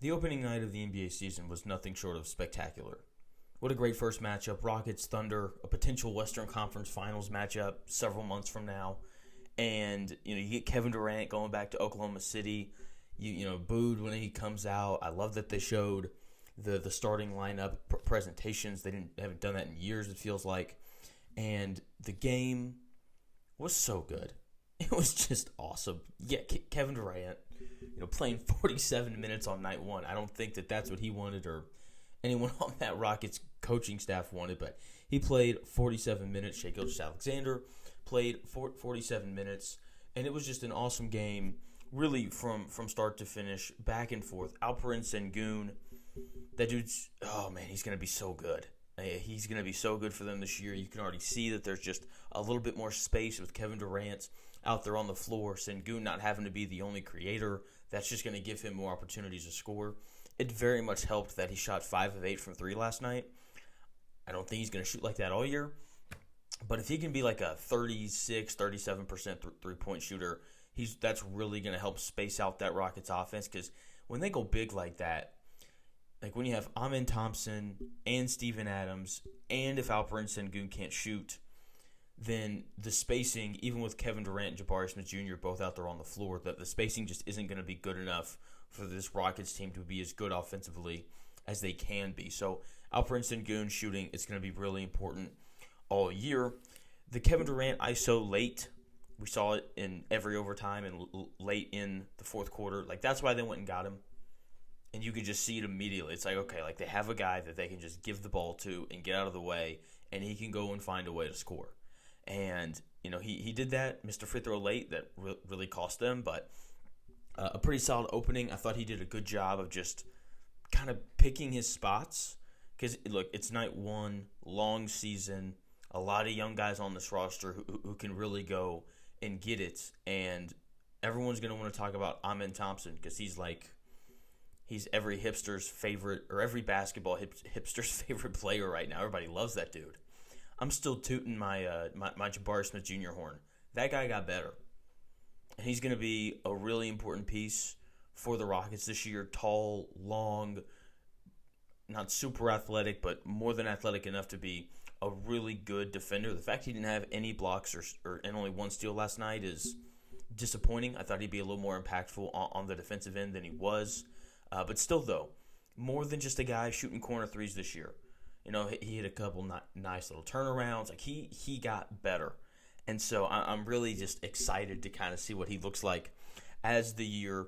The opening night of the NBA season was nothing short of spectacular. What a great first matchup. Rockets, Thunder, a potential Western Conference Finals matchup several months from now. And, you get Kevin Durant going back to Oklahoma City. Booed when he comes out. I love that they showed the starting lineup presentations. They haven't done that in years, it feels like. And the game was so good. It was just awesome. Yeah, Kevin Durant, playing 47 minutes on night one. I don't think that's what he wanted or anyone on that Rockets coaching staff wanted, but he played 47 minutes. Shai Gilgeous-Alexander played 47 minutes, and it was just an awesome game, really from start to finish, back and forth. Alperen Sengun, that dude's, oh man, he's going to be so good. He's going to be so good for them this year. You can already see that there's just a little bit more space with Kevin Durant out there on the floor. Sengun not having to be the only creator. That's just going to give him more opportunities to score. It very much helped that he shot 5 of 8 from 3 last night. I don't think he's going to shoot like that all year. But if he can be like a 36, 37% three-point shooter, that's really going to help space out that Rockets offense. Because when they go big like that, like when you have Amen Thompson and Steven Adams, and if Alperen Sengun can't shoot, then the spacing, even with Kevin Durant and Jabari Smith Jr. both out there on the floor, the spacing just isn't going to be good enough for this Rockets team to be as good offensively as they can be. So Alperen Sengun shooting is going to be really important all year. The Kevin Durant ISO late, we saw it in every overtime and late in the fourth quarter. Like, that's why they went and got him. And you could just see it immediately. It's like, okay, like they have a guy that they can just give the ball to and get out of the way, and he can go and find a way to score. And, he did that, missed a free throw late that really cost them, but a pretty solid opening. I thought he did a good job of just kind of picking his spots. Because, look, it's night one, long season, a lot of young guys on this roster who can really go and get it. And everyone's going to want to talk about Amen Thompson because he's every hipster's favorite, or every basketball hipster's favorite player right now. Everybody loves that dude. I'm still tooting my Jabari Smith Jr. horn. That guy got better. And he's going to be a really important piece for the Rockets this year. Tall, long, not super athletic, but more than athletic enough to be a really good defender. The fact he didn't have any blocks and only one steal last night is disappointing. I thought he'd be a little more impactful on the defensive end than he was. But still, though, more than just a guy shooting corner threes this year. He hit a couple nice little turnarounds. Like, he got better. And so I'm really just excited to kind of see what he looks like as the year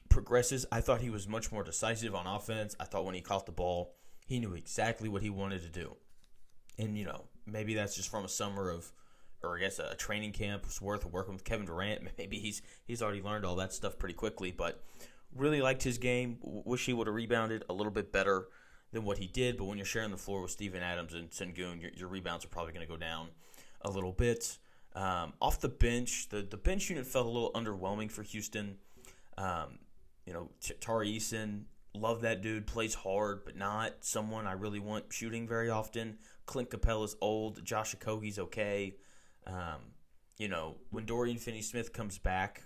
progresses. I thought he was much more decisive on offense. I thought when he caught the ball, he knew exactly what he wanted to do. And, maybe that's just from a summer or I guess a training camp was worth of working with Kevin Durant. Maybe he's already learned all that stuff pretty quickly. But really liked his game. Wish he would have rebounded a little bit better than what he did. But when you're sharing the floor with Steven Adams and Sengun, your rebounds are probably going to go down a little bit. Off the bench, the bench unit felt a little underwhelming for Houston. Tari Eason, love that dude, plays hard, but not someone I really want shooting very often. Clint Capella's old. Josh Okogie's okay. When Dorian Finney-Smith comes back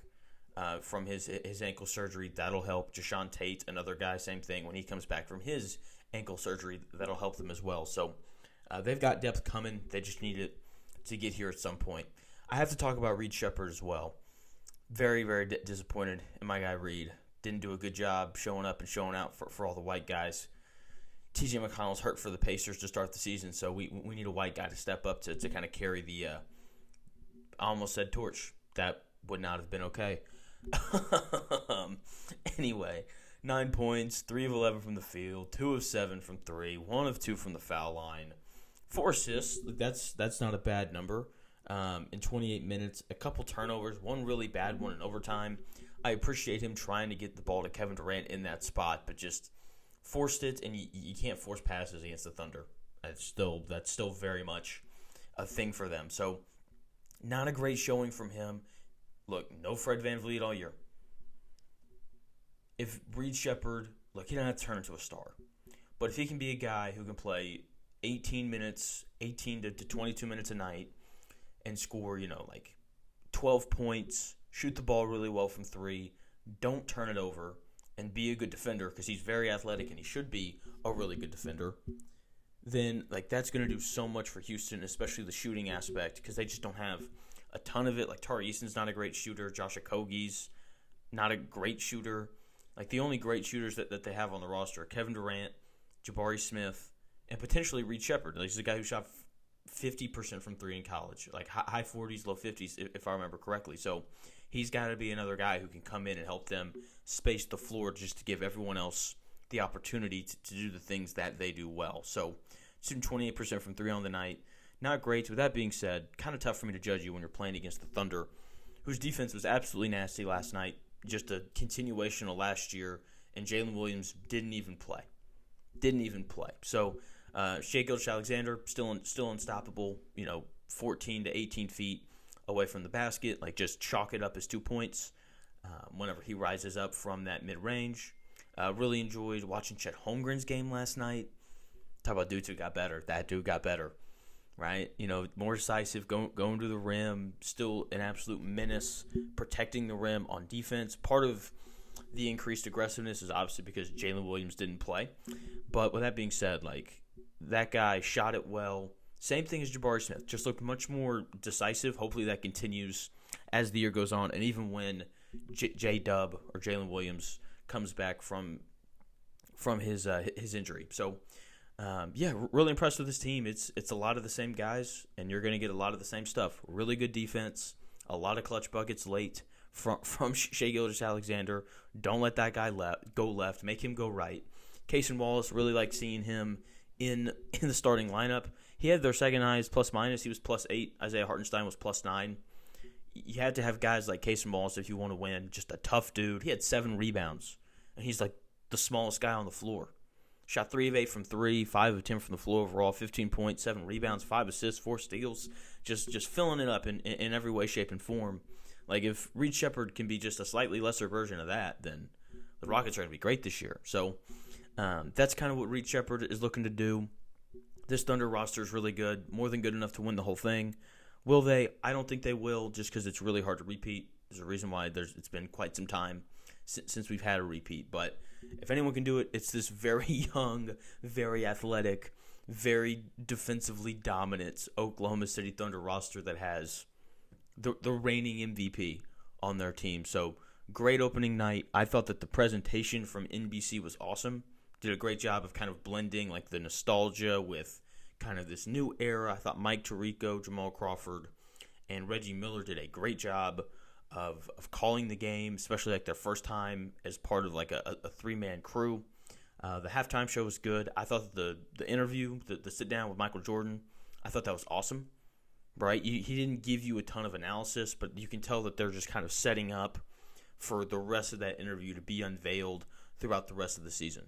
from his ankle surgery, that'll help. Jashawn Tate, another guy, same thing. When he comes back from his ankle surgery, that'll help them as well. So they've got depth coming. They just need it to get here at some point. I have to talk about Reed Sheppard as well. Very, very disappointed in my guy Reed. Didn't do a good job showing up and showing out for all the white guys. TJ McConnell's hurt for the Pacers to start the season, so we need a white guy to step up to kind of carry the I almost said torch. That would not have been okay. Anyway, 9 points, 3 of 11 from the field, 2 of 7 from 3, 1 of 2 from the foul line. 4 assists, that's not a bad number. In 28 minutes, a couple turnovers, one really bad one in overtime. I appreciate him trying to get the ball to Kevin Durant in that spot, but just forced it, and you can't force passes against the Thunder. That's still very much a thing for them. So, not a great showing from him. Look, no Fred VanVleet all year. If Reed Sheppard, look, he doesn't have to turn into a star, but if he can be a guy who can play 18 to 22 minutes a night and score, 12 points, shoot the ball really well from 3, don't turn it over, and be a good defender, because he's very athletic and he should be a really good defender, then like that's going to do so much for Houston, especially the shooting aspect, because they just don't have a ton of it. Like Tari Eason's not a great shooter. Josh Okogie's not a great shooter. Like the only great shooters that they have on the roster are Kevin Durant, Jabari Smith, and potentially Reed Sheppard. Like, he's a guy who shot 50% from three in college, like high 40s, low 50s, if I remember correctly. So he's got to be another guy who can come in and help them space the floor just to give everyone else the opportunity to do the things that they do well. So shooting 28% from three on the night, not great. With that being said, kind of tough for me to judge you when you're playing against the Thunder, whose defense was absolutely nasty last night, just a continuation of last year, and Jalen Williams didn't even play. So Shai Gilgeous-Alexander still unstoppable, 14 to 18 feet away from the basket. Like, just chalk it up as 2 points whenever he rises up from that mid-range. Really enjoyed watching Chet Holmgren's game last night. Talk about dudes who got better. That dude got better, right? More decisive, going to the rim, still an absolute menace, protecting the rim on defense. Part of the increased aggressiveness is obviously because Jalen Williams didn't play. But with that being said, like, that guy shot it well. Same thing as Jabari Smith. Just looked much more decisive. Hopefully that continues as the year goes on. And even when J-Dub or Jalen Williams comes back from his injury. So, really impressed with this team. It's a lot of the same guys, and you're going to get a lot of the same stuff. Really good defense, a lot of clutch buckets late from Shai Gilgeous-Alexander. Don't let that guy go left. Make him go right. Cason Wallace, really like seeing him in the starting lineup. He had their second highest plus-minus. He was +8. Isaiah Hartenstein was +9. You had to have guys like Cason Wallace if you want to win. Just a tough dude. He had 7 rebounds, and he's like the smallest guy on the floor. Shot 3 of 8 from 3, 5 of 10 from the floor overall, 15 points, 7 rebounds, 5 assists, 4 steals. Just filling it up in every way, shape, and form. Like, if Reed Sheppard can be just a slightly lesser version of that, then the Rockets are going to be great this year. So that's kind of what Reed Sheppard is looking to do. This Thunder roster is really good, more than good enough to win the whole thing. Will they? I don't think they will, just because it's really hard to repeat. There's a reason why it's been quite some time since we've had a repeat. But if anyone can do it, it's this very young, very athletic, very defensively dominant Oklahoma City Thunder roster that has the reigning MVP on their team. So, great opening night. I thought that the presentation from NBC was awesome. Did a great job of kind of blending like the nostalgia with kind of this new era. I thought Mike Tirico, Jamal Crawford, and Reggie Miller did a great job of calling the game, especially like their first time as part of like a 3-man crew. The halftime show was good. I thought the interview, the sit down with Michael Jordan, I thought that was awesome. Right? He didn't give you a ton of analysis, but you can tell that they're just kind of setting up for the rest of that interview to be unveiled throughout the rest of the season.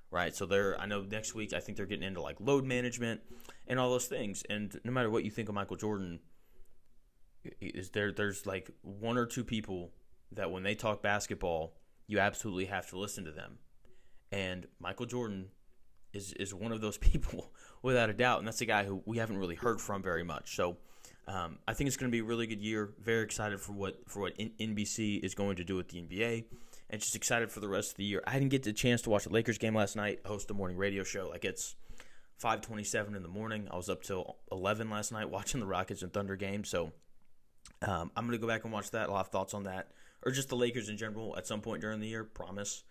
Right? So I know next week I think they're getting into like load management and all those things. And no matter what you think of Michael Jordan, there's like 1 or 2 people that when they talk basketball, you absolutely have to listen to them. And Michael Jordan is one of those people without a doubt, and that's a guy who we haven't really heard from very much. So I think it's going to be a really good year. Very excited for what NBC is going to do with the NBA, and just excited for the rest of the year. I didn't get the chance to watch the Lakers game last night, host a morning radio show. Like, it's 5:27 in the morning. I was up till 11 last night watching the Rockets and Thunder game. So I'm going to go back and watch that. I'll have thoughts on that, or just the Lakers in general at some point during the year, promise.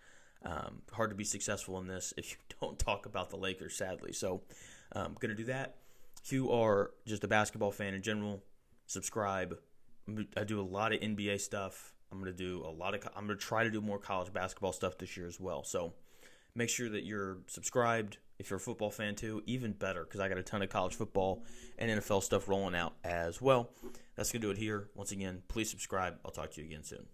Hard to be successful in this if you don't talk about the Lakers, sadly. So I'm going to do that. If you are just a basketball fan in general, subscribe. I do a lot of NBA stuff. I'm going to try to do more college basketball stuff this year as well. So make sure that you're subscribed. If you're a football fan too, even better, because I got a ton of college football and NFL stuff rolling out as well. That's going to do it here. Once again, please subscribe. I'll talk to you again soon.